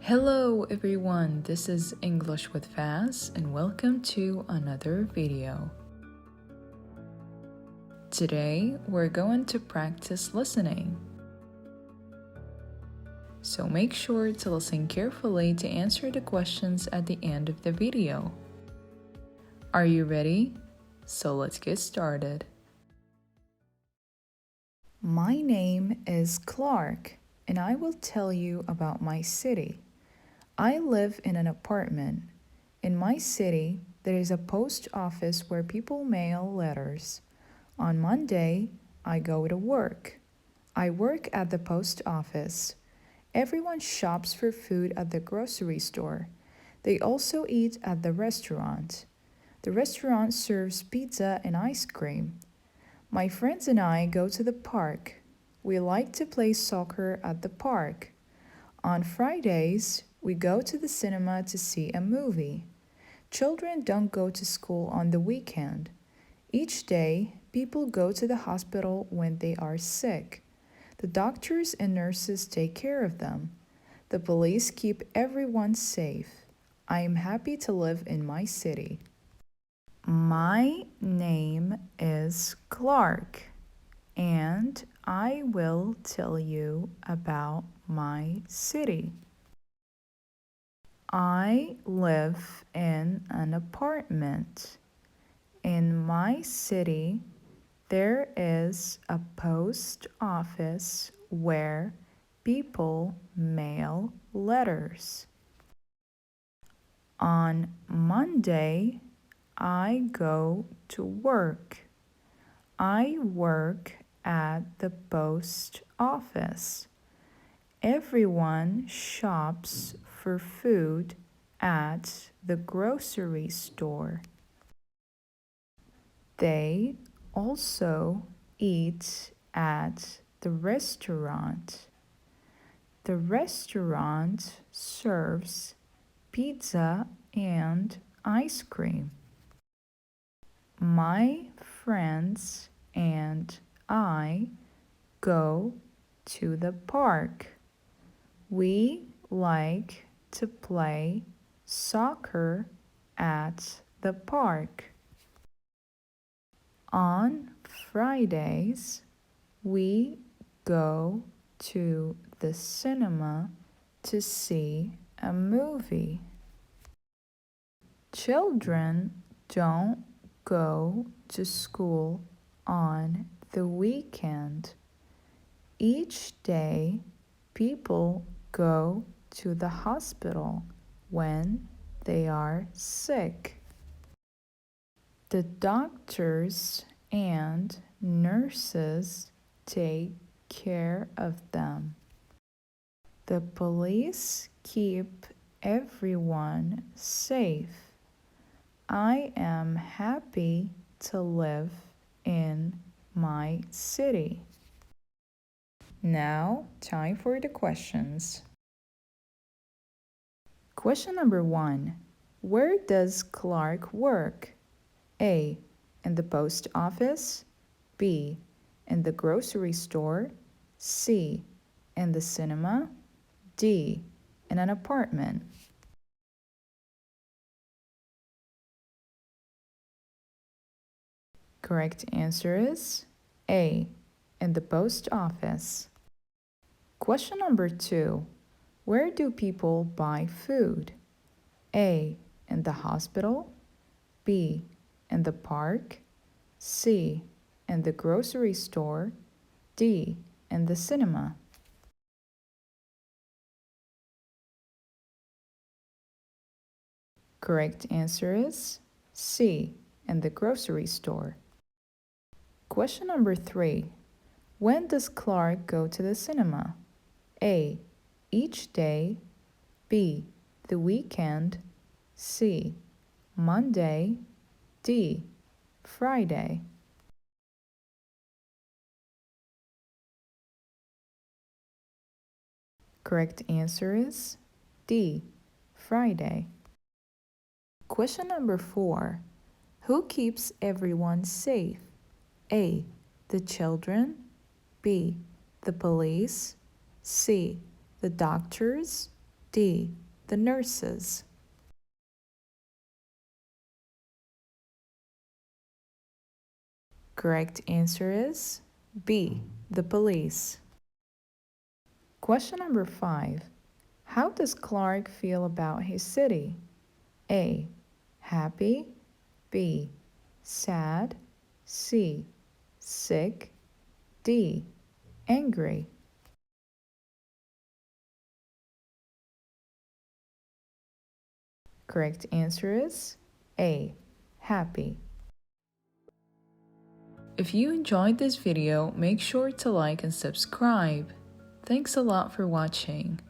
Hello everyone, this is English with Faz and welcome to another video. Today we're going to practice listening. So make sure to listen carefully to answer the questions at the end of the video. Are you ready? So let's get started. My name is Clark and I will tell you about my city. I live in an apartment. In my city, there is a post office where people mail letters. On Monday, I go to work. I work at the post office. Everyone shops for food at the grocery store. They also eat at the restaurant. The restaurant serves pizza and ice cream. My friends and I go to the park. We like to play soccer at the park. On Fridays, we go to the cinema to see a movie. Children don't go to school on the weekend. Each day, people go to the hospital when they are sick. The doctors and nurses take care of them. The police keep everyone safe. I am happy to live in my city. My name is Clark, and I will tell you about my city. I live in an apartment. In my city, there is a post office where people mail letters. On Monday, I go to work. I work at the post office. Everyone shops for food at the grocery store. They also eat at the restaurant. The restaurant serves pizza and ice cream. My friends and I go to the park. We like to play soccer at the park. On Fridays, we go to the cinema to see a movie. Children don't go to school on the weekend. Each day, people go to the hospital when they are sick. The doctors and nurses take care of them. The police keep everyone safe. I am happy to live in my city. Now, time for the questions. Question number 1. Where does Clark work? A. In the post office. B. In the grocery store. C. In the cinema. D. In an apartment. Correct answer is A. In the post office. Question number 2. Where do people buy food? A. In the hospital. B. In the park. C. In the grocery store. D. In the cinema. Correct answer is C. In the grocery store. Question number 3. When does Clark go to the cinema? A. Each day. B. The weekend. C. Monday. D. Friday. Correct answer is D. Friday. Question number 4. Who keeps everyone safe? A. The children. B. The police. C. The doctors. D. The nurses. Correct answer is B. The police. Question number 5. How does Clark feel about his city? A. Happy. B. Sad. C. Sick. D. Angry. Correct answer is A. Happy. If you enjoyed this video, make sure to like and subscribe. Thanks a lot for watching.